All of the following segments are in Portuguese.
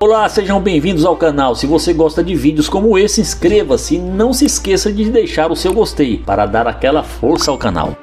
Olá, sejam bem-vindos ao canal. Se você gosta de vídeos como esse, inscreva-se e não se esqueça de deixar o seu gostei para dar aquela força ao canal.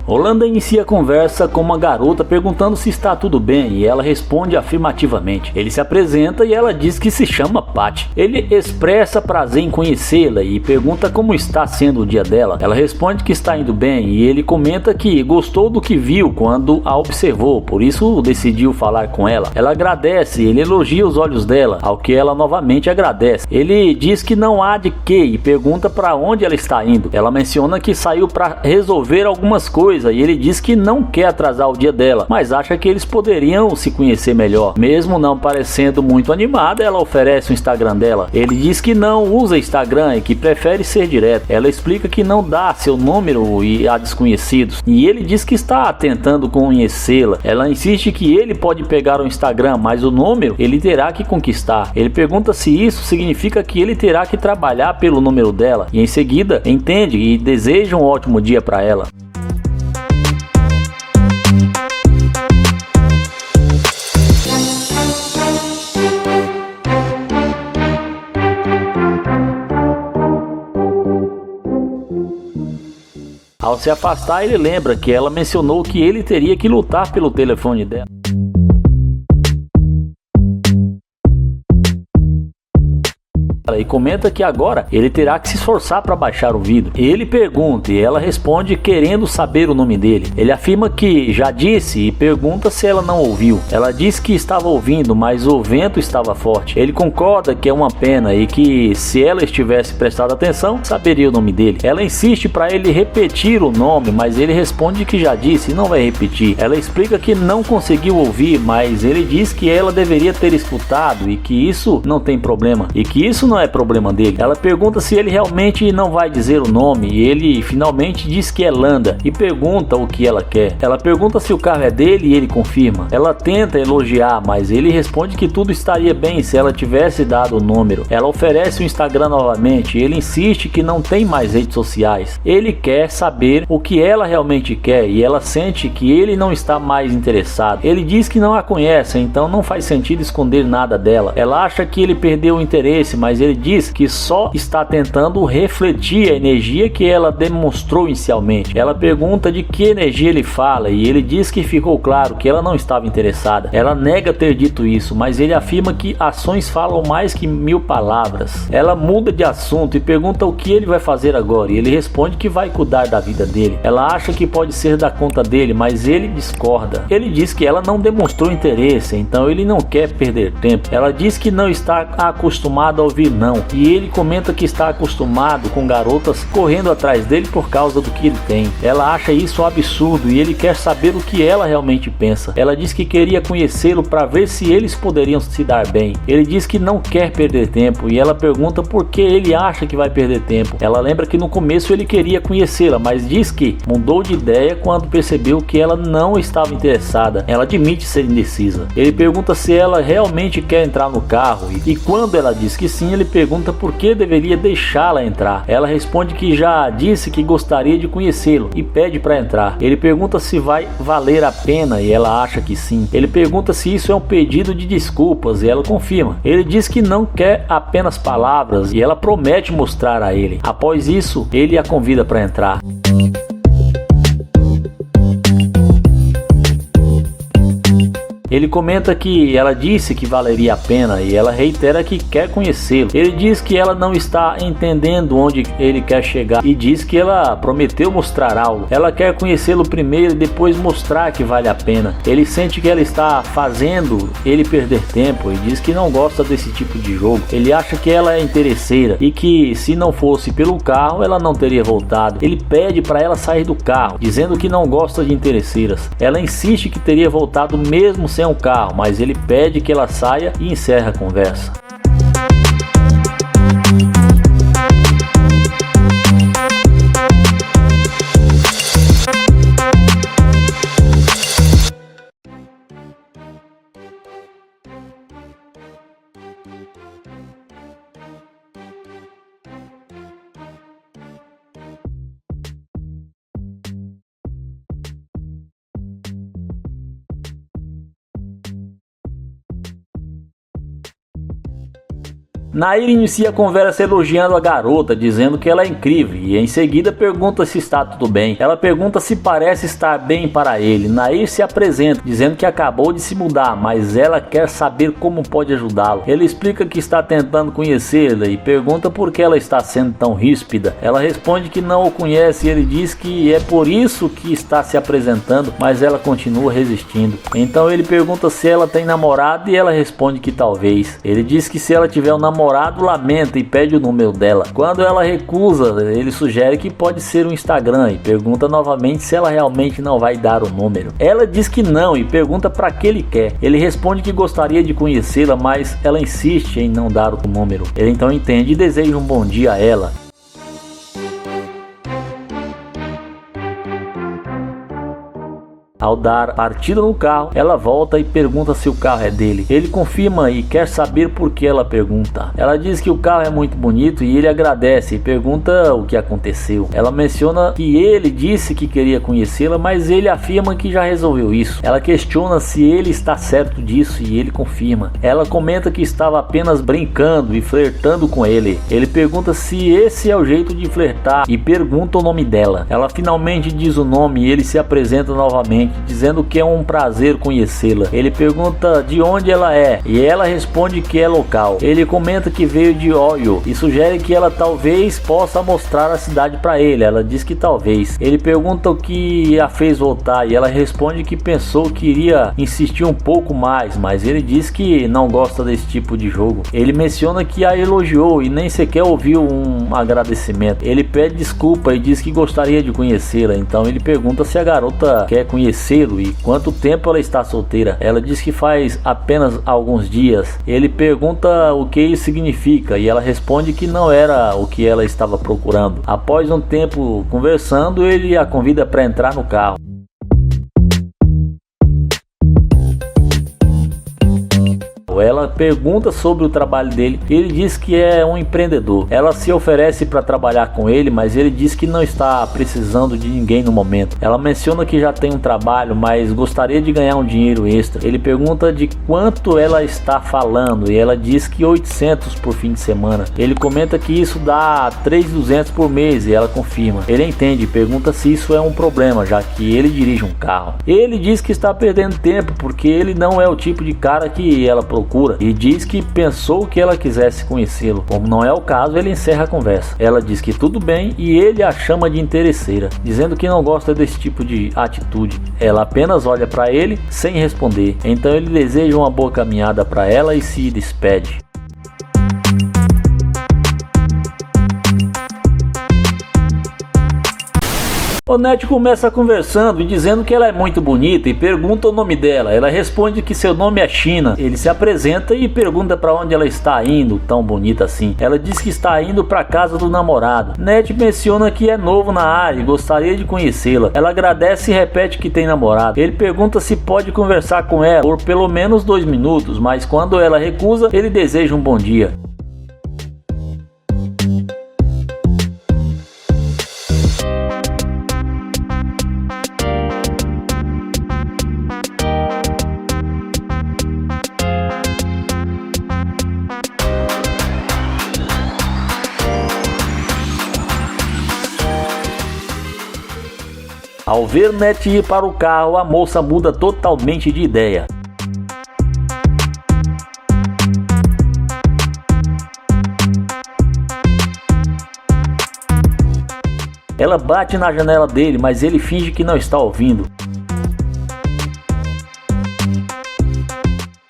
Holanda inicia a conversa com uma garota perguntando se está tudo bem e ela responde afirmativamente. Ele se apresenta e ela diz que se chama Patty. Ele expressa prazer em conhecê-la e pergunta como está sendo o dia dela. Ela responde que está indo bem e ele comenta que gostou do que viu quando a observou, por isso decidiu falar com ela. Ela agradece, ele elogia os olhos dela, ao que ela novamente agradece. Ele diz que não há de que e pergunta para onde ela está indo. Ela menciona que saiu para resolver algumas coisas e ele diz que não quer atrasar o dia dela, mas acha que eles poderiam se conhecer melhor. Mesmo não parecendo muito animada, ela oferece o Instagram dela. Ele diz que não usa Instagram e que prefere ser direto. Ela explica que não dá seu número a desconhecidos e ele diz que está tentando conhecê-la. Ela insiste que ele pode pegar o Instagram, mas o número ele terá que conquistar. Ele pergunta se isso significa que ele terá que trabalhar pelo número dela e em seguida entende e deseja um ótimo dia para ela. Ao se afastar, ele lembra que ela mencionou que ele teria que lutar pelo telefone dela. E comenta que agora ele terá que se esforçar para baixar o vidro. Ele pergunta e ela responde querendo saber o nome dele. Ele afirma que já disse e pergunta se ela não ouviu. Ela diz que estava ouvindo, mas o vento estava forte. Ele concorda que é uma pena e que se ela estivesse prestado atenção, saberia o nome dele. Ela insiste para ele repetir o nome, mas ele responde que já disse e não vai repetir. Ela explica que não conseguiu ouvir, mas ele diz que ela deveria ter escutado e que isso não tem problema e que isso não é problema dele. Ela pergunta se ele realmente não vai dizer o nome e ele finalmente diz que é Landa e pergunta o que ela quer. Ela pergunta se o carro é dele e ele confirma. Ela tenta elogiar, mas ele responde que tudo estaria bem se ela tivesse dado o número. Ela oferece o Instagram novamente e ele insiste que não tem mais redes sociais. Ele quer saber o que ela realmente quer e ela sente que ele não está mais interessado. Ele diz que não a conhece, então não faz sentido esconder nada dela. Ela acha que ele perdeu o interesse, mas ele diz que só está tentando refletir a energia que ela demonstrou inicialmente. Ela pergunta de que energia ele fala e ele diz que ficou claro que ela não estava interessada. Ela nega ter dito isso, mas ele afirma que ações falam mais que 1000 palavras. Ela muda de assunto e pergunta o que ele vai fazer agora e ele responde que vai cuidar da vida dele. Ela acha que pode ser da conta dele, mas ele discorda. Ele diz que ela não demonstrou interesse, então ele não quer perder tempo. Ela diz que não está acostumada a ouvir não, e ele comenta que está acostumado com garotas correndo atrás dele por causa do que ele tem. Ela acha isso um absurdo e ele quer saber o que ela realmente pensa. Ela diz que queria conhecê-lo para ver se eles poderiam se dar bem. Ele diz que não quer perder tempo e ela pergunta por que ele acha que vai perder tempo. Ela lembra que no começo ele queria conhecê-la, mas diz que mudou de ideia quando percebeu que ela não estava interessada. Ela admite ser indecisa. Ele pergunta se ela realmente quer entrar no carro e quando ela diz que sim, ele pergunta por que deveria deixá-la entrar. Ela responde que já disse que gostaria de conhecê-lo e pede para entrar. Ele pergunta se vai valer a pena e ela acha que sim. Ele pergunta se isso é um pedido de desculpas e ela confirma. Ele diz que não quer apenas palavras e ela promete mostrar a ele. Após isso, ele a convida para entrar. Ele comenta que ela disse que valeria a pena e ela reitera que quer conhecê-lo. Ele diz que ela não está entendendo onde ele quer chegar e diz que ela prometeu mostrar algo. Ela quer conhecê-lo primeiro e depois mostrar que vale a pena. Ele sente que ela está fazendo ele perder tempo e diz que não gosta desse tipo de jogo. Ele acha que ela é interesseira e que se não fosse pelo carro ela não teria voltado. Ele pede para ela sair do carro, dizendo que não gosta de interesseiras. Ela insiste que teria voltado mesmo sem um carro, mas ele pede que ela saia e encerra a conversa. Nair inicia a conversa elogiando a garota, dizendo que ela é incrível, e em seguida pergunta se está tudo bem. Ela pergunta se parece estar bem para ele. Nair se apresenta, dizendo que acabou de se mudar, mas ela quer saber como pode ajudá-lo. Ele explica que está tentando conhecê-la e pergunta por que ela está sendo tão ríspida. Ela responde que não o conhece e ele diz que é por isso que está se apresentando, mas ela continua resistindo. Então ele pergunta se ela tem namorado e ela responde que talvez. Ele diz que se ela tiver um namorado, lamenta e pede o número dela. Quando ela recusa, ele sugere que pode ser um Instagram e pergunta novamente se ela realmente não vai dar o número. Ela diz que não e pergunta para que ele quer. Ele responde que gostaria de conhecê-la, mas ela insiste em não dar o número. Ele então entende e deseja um bom dia a ela. Ao dar partida no carro, ela volta e pergunta se o carro é dele. Ele confirma e quer saber por que ela pergunta. Ela diz que o carro é muito bonito e ele agradece e pergunta o que aconteceu. Ela menciona que ele disse que queria conhecê-la, mas ele afirma que já resolveu isso. Ela questiona se ele está certo disso e ele confirma. Ela comenta que estava apenas brincando e flertando com ele. Ele pergunta se esse é o jeito de flertar e pergunta o nome dela. Ela finalmente diz o nome e ele se apresenta novamente, dizendo que é um prazer conhecê-la. Ele pergunta de onde ela é e ela responde que é local. Ele comenta que veio de Ohio e sugere que ela talvez possa mostrar a cidade para ele. Ela diz que talvez. Ele pergunta o que a fez voltar e ela responde que pensou que iria insistir um pouco mais, mas ele diz que não gosta desse tipo de jogo. Ele menciona que a elogiou e nem sequer ouviu um agradecimento. Ele pede desculpa e diz que gostaria de conhecê-la. Então ele pergunta se a garota quer conhecê-lo e quanto tempo ela está solteira. Ela diz que faz apenas alguns dias. Ele pergunta o que isso significa e ela responde que não era o que ela estava procurando. Após um tempo conversando, ele a convida para entrar no carro. Ela pergunta sobre o trabalho dele. Ele diz que é um empreendedor. Ela se oferece para trabalhar com ele, mas ele diz que não está precisando de ninguém no momento. Ela menciona que já tem um trabalho, mas gostaria de ganhar um dinheiro extra. Ele pergunta de quanto ela está falando e ela diz que 800 por fim de semana. Ele comenta que isso dá 3.200 por mês e ela confirma. Ele entende e pergunta se isso é um problema, já que ele dirige um carro. Ele diz que está perdendo tempo porque ele não é o tipo de cara que ela procura e diz que pensou que ela quisesse conhecê-lo. Como não é o caso, ele encerra a conversa. Ela diz que tudo bem e ele a chama de interesseira, dizendo que não gosta desse tipo de atitude. Ela apenas olha para ele sem responder. Então ele deseja uma boa caminhada para ela e se despede. O Ned começa conversando e dizendo que ela é muito bonita e pergunta o nome dela. Ela responde que seu nome é China. Ele se apresenta e pergunta para onde ela está indo, tão bonita assim. Ela diz que está indo para casa do namorado. Ned menciona que é novo na área e gostaria de conhecê-la. Ela agradece e repete que tem namorado. Ele pergunta se pode conversar com ela por pelo menos 2 minutos, mas quando ela recusa, ele deseja um bom dia. Ao ver Ned ir para o carro, a moça muda totalmente de ideia. Ela bate na janela dele, mas ele finge que não está ouvindo.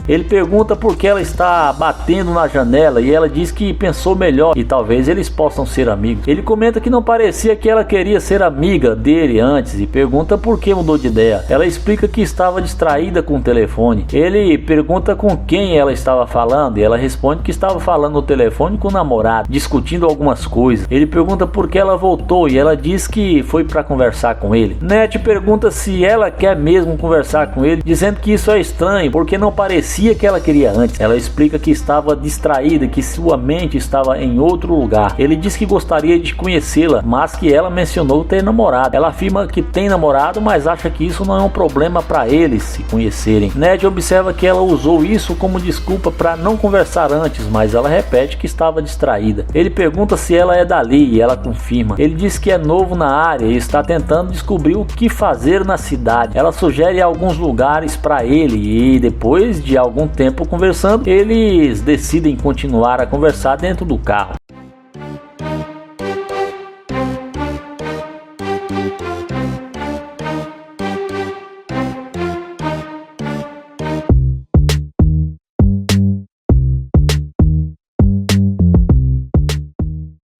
Ele pergunta por que ela está batendo na janela e ela diz que pensou melhor e talvez eles possam ser amigos. Ele comenta que não parecia que ela queria ser amiga dele antes e pergunta por que mudou de ideia. Ela explica que estava distraída com o telefone. Ele pergunta com quem ela estava falando e ela responde que estava falando no telefone com o namorado, discutindo algumas coisas. Ele pergunta por que ela voltou e ela diz que foi para conversar com ele. Ned pergunta se ela quer mesmo conversar com ele, dizendo que isso é estranho porque não parecia parecia que ela queria antes. Ela explica que estava distraída, que sua mente estava em outro lugar. Ele diz que gostaria de conhecê-la, mas que ela mencionou ter namorado. Ela afirma que tem namorado, mas acha que isso não é um problema para eles se conhecerem. Ned observa que ela usou isso como desculpa para não conversar antes, mas ela repete que estava distraída. Ele pergunta se ela é dali e ela confirma. Ele diz que é novo na área e está tentando descobrir o que fazer na cidade. Ela sugere alguns lugares para ele e depois de algum tempo conversando, eles decidem continuar a conversar dentro do carro.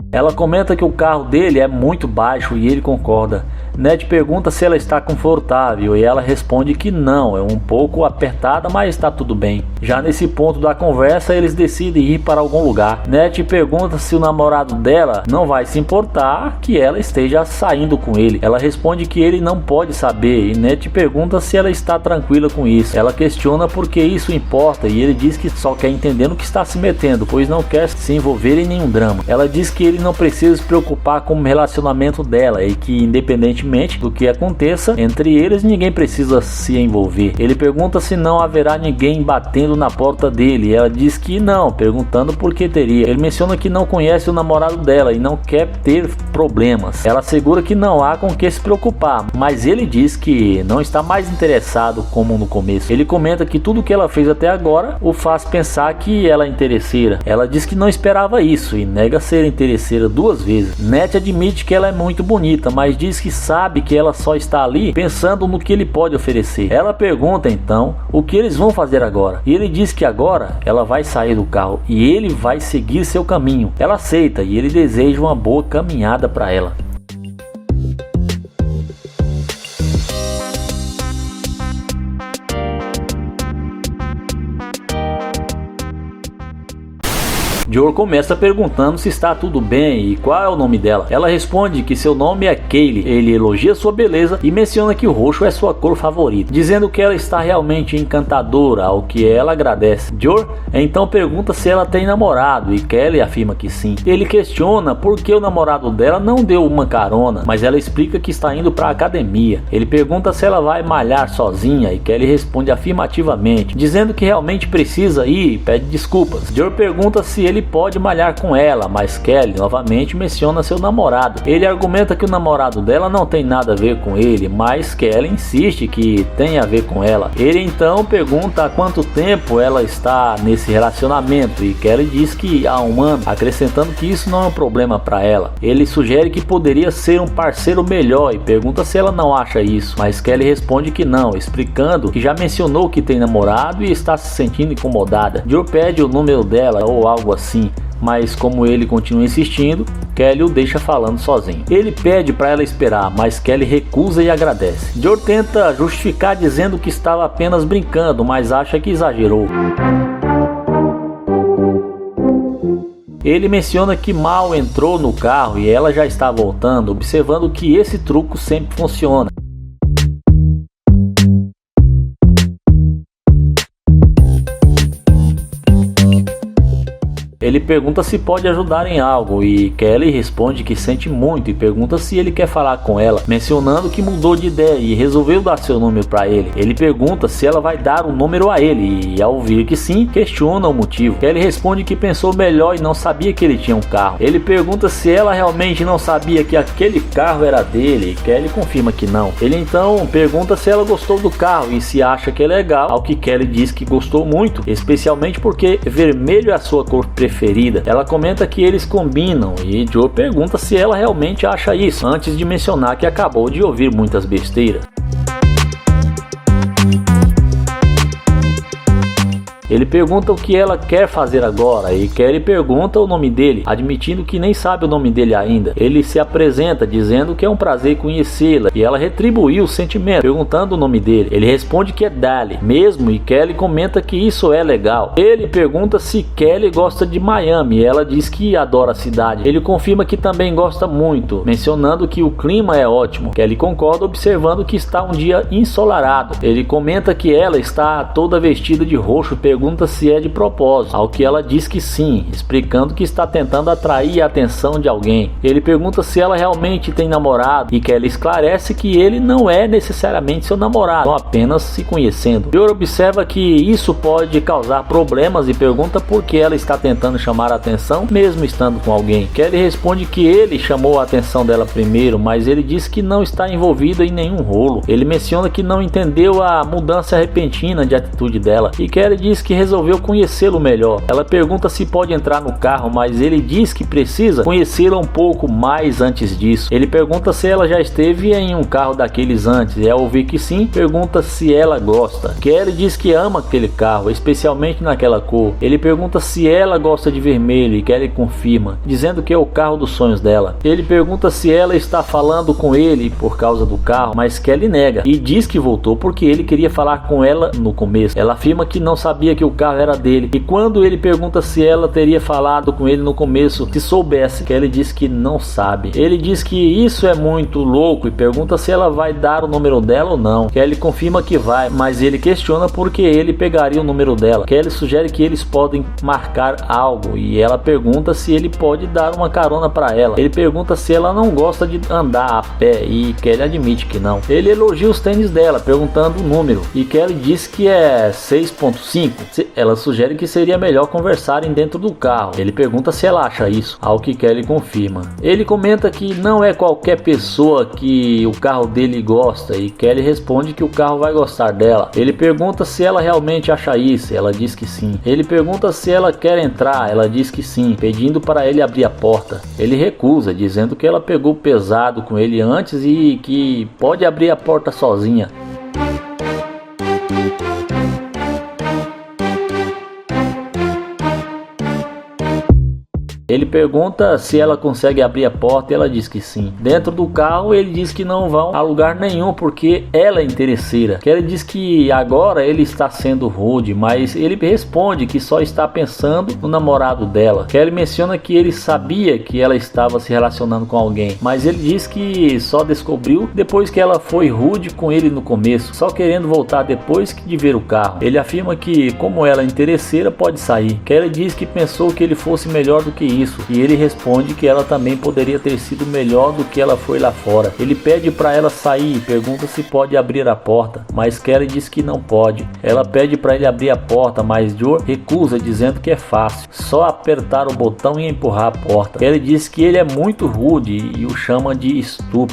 Ela comenta que o carro dele é muito baixo e ele concorda. Ned pergunta se ela está confortável e ela responde que não, é um pouco apertada, mas está tudo bem. Já nesse ponto da conversa, eles decidem ir para algum lugar. Ned pergunta se o namorado dela não vai se importar que ela esteja saindo com ele. Ela responde que ele não pode saber e Ned pergunta se ela está tranquila com isso. Ela questiona por que isso importa e ele diz que só quer entender no que está se metendo, pois não quer se envolver em nenhum drama. Ela diz que ele não precisa se preocupar com o relacionamento dela e que independentemente do que aconteça entre eles, ninguém precisa se envolver. Ele pergunta se não haverá ninguém batendo na porta dele e ela diz que não, perguntando por que teria. Ele menciona que não conhece o namorado dela e não quer ter problemas. Ela assegura que não há com que se preocupar, mas ele diz que não está mais interessado como no começo. Ele comenta que tudo que ela fez até agora o faz pensar que ela é interesseira. Ela diz que não esperava isso e nega ser interesseira 2 vezes. Ned admite que ela é muito bonita, mas diz que sabe que ela só está ali pensando no que ele pode oferecer. Ela pergunta então o que eles vão fazer agora. E ele diz que agora ela vai sair do carro e ele vai seguir seu caminho. Ela aceita e ele deseja uma boa caminhada para ela. Joel começa perguntando se está tudo bem e qual é o nome dela. Ela responde que seu nome é Kaylee. Ele elogia sua beleza e menciona que o roxo é sua cor favorita, dizendo que ela está realmente encantadora, ao que ela agradece. Joel então pergunta se ela tem namorado e Kelly afirma que sim. Ele questiona por que o namorado dela não deu uma carona, mas ela explica que está indo para a academia. Ele pergunta se ela vai malhar sozinha e Kelly responde afirmativamente, dizendo que realmente precisa ir e pede desculpas. Joel pergunta se ele pode malhar com ela, mas Kelly novamente menciona seu namorado. Ele argumenta que o namorado dela não tem nada a ver com ele, mas Kelly insiste que tem a ver com ela. Ele então pergunta há quanto tempo ela está nesse relacionamento e Kelly diz que há 1 ano, acrescentando que isso não é um problema para ela. Ele sugere que poderia ser um parceiro melhor e pergunta se ela não acha isso, mas Kelly responde que não, explicando que já mencionou que tem namorado e está se sentindo incomodada. Joe pede o número dela ou algo assim, mas como ele continua insistindo, Kelly o deixa falando sozinho. Ele pede para ela esperar, mas Kelly recusa e agradece. Joe tenta justificar dizendo que estava apenas brincando, mas acha que exagerou. Ele menciona que Mal entrou no carro e ela já está voltando, observando que esse truque sempre funciona. Ele pergunta se pode ajudar em algo e Kelly responde que sente muito e pergunta se ele quer falar com ela, mencionando que mudou de ideia e resolveu dar seu número para ele. Ele pergunta se ela vai dar um número a ele e ao ouvir que sim, questiona o motivo. Kelly responde que pensou melhor e não sabia que ele tinha um carro. Ele pergunta se ela realmente não sabia que aquele carro era dele e Kelly confirma que não. Ele então pergunta se ela gostou do carro e se acha que é legal, ao que Kelly diz que gostou muito, especialmente porque vermelho é a sua cor preferida. Ela comenta que eles combinam e Joe pergunta se ela realmente acha isso, antes de mencionar que acabou de ouvir muitas besteiras. Ele pergunta o que ela quer fazer agora e Kelly pergunta o nome dele, admitindo que nem sabe o nome dele ainda. Ele se apresenta dizendo que é um prazer conhecê-la e ela retribuiu o sentimento, perguntando o nome dele. Ele responde que é Dali mesmo e Kelly comenta que isso é legal. Ele pergunta se Kelly gosta de Miami e ela diz que adora a cidade. Ele confirma que também gosta muito, mencionando que o clima é ótimo. Kelly concorda, observando que está um dia ensolarado. Ele comenta que ela está toda vestida de roxo e pergunta se é de propósito, ao que ela diz que sim, explicando que está tentando atrair a atenção de alguém. Ele pergunta se ela realmente tem namorado e Kelly esclarece que ele não é necessariamente seu namorado, estão apenas se conhecendo. Dior observa que isso pode causar problemas e pergunta por que ela está tentando chamar a atenção mesmo estando com alguém. Kelly responde que ele chamou a atenção dela primeiro, mas ele diz que não está envolvido em nenhum rolo. Ele menciona que não entendeu a mudança repentina de atitude dela e Kelly diz que resolveu conhecê-lo melhor. Ela pergunta se pode entrar no carro, mas ele diz que precisa conhecê-la um pouco mais antes disso. Ele pergunta se ela já esteve em um carro daqueles antes e ao ouvir que sim, pergunta se ela gosta. Kelly diz que ama aquele carro, especialmente naquela cor. Ele pergunta se ela gosta de vermelho e Kelly confirma, dizendo que é o carro dos sonhos dela. Ele pergunta se ela está falando com ele por causa do carro, mas Kelly nega e diz que voltou porque ele queria falar com ela no começo. Ela afirma que não sabia que o carro era dele e quando ele pergunta se ela teria falado com ele no começo, se soubesse, Kelly diz que não sabe. Ele diz que isso é muito louco e pergunta se ela vai dar o número dela ou não. Kelly confirma que vai, mas ele questiona porque ele pegaria o número dela. Kelly sugere que eles podem marcar algo e ela pergunta se ele pode dar uma carona para ela. Ele pergunta se ela não gosta de andar a pé e Kelly admite que não. Ele elogia os tênis dela, perguntando o número e Kelly diz que é 6.5. Ela sugere que seria melhor conversarem dentro do carro. Ele pergunta se ela acha isso, ao que Kelly confirma. Ele comenta que não é qualquer pessoa que o carro dele gosta e Kelly responde que o carro vai gostar dela. Ele pergunta se ela realmente acha isso, ela diz que sim. Ele pergunta se ela quer entrar, ela diz que sim, pedindo para ele abrir a porta. Ele recusa, dizendo que ela pegou pesado com ele antes e que pode abrir a porta sozinha. Ele pergunta se ela consegue abrir a porta e ela diz que sim. Dentro do carro ele diz que não vão a lugar nenhum porque ela é interesseira. Kelly diz que agora ele está sendo rude, mas ele responde que só está pensando no namorado dela. Kelly menciona que ele sabia que ela estava se relacionando com alguém, mas ele diz que só descobriu depois que ela foi rude com ele no começo, só querendo voltar depois de ver o carro. Ele afirma que como ela é interesseira pode sair. Kelly diz que pensou que ele fosse melhor do que isso e ele responde que ela também poderia ter sido melhor do que ela foi lá fora. Ele pede para ela sair e pergunta se pode abrir a porta, mas Kelly diz que não pode. Ela pede para ele abrir a porta, mas Joe recusa, dizendo que é fácil, só apertar o botão e empurrar a porta. Kelly diz que ele é muito rude e o chama de estúpido.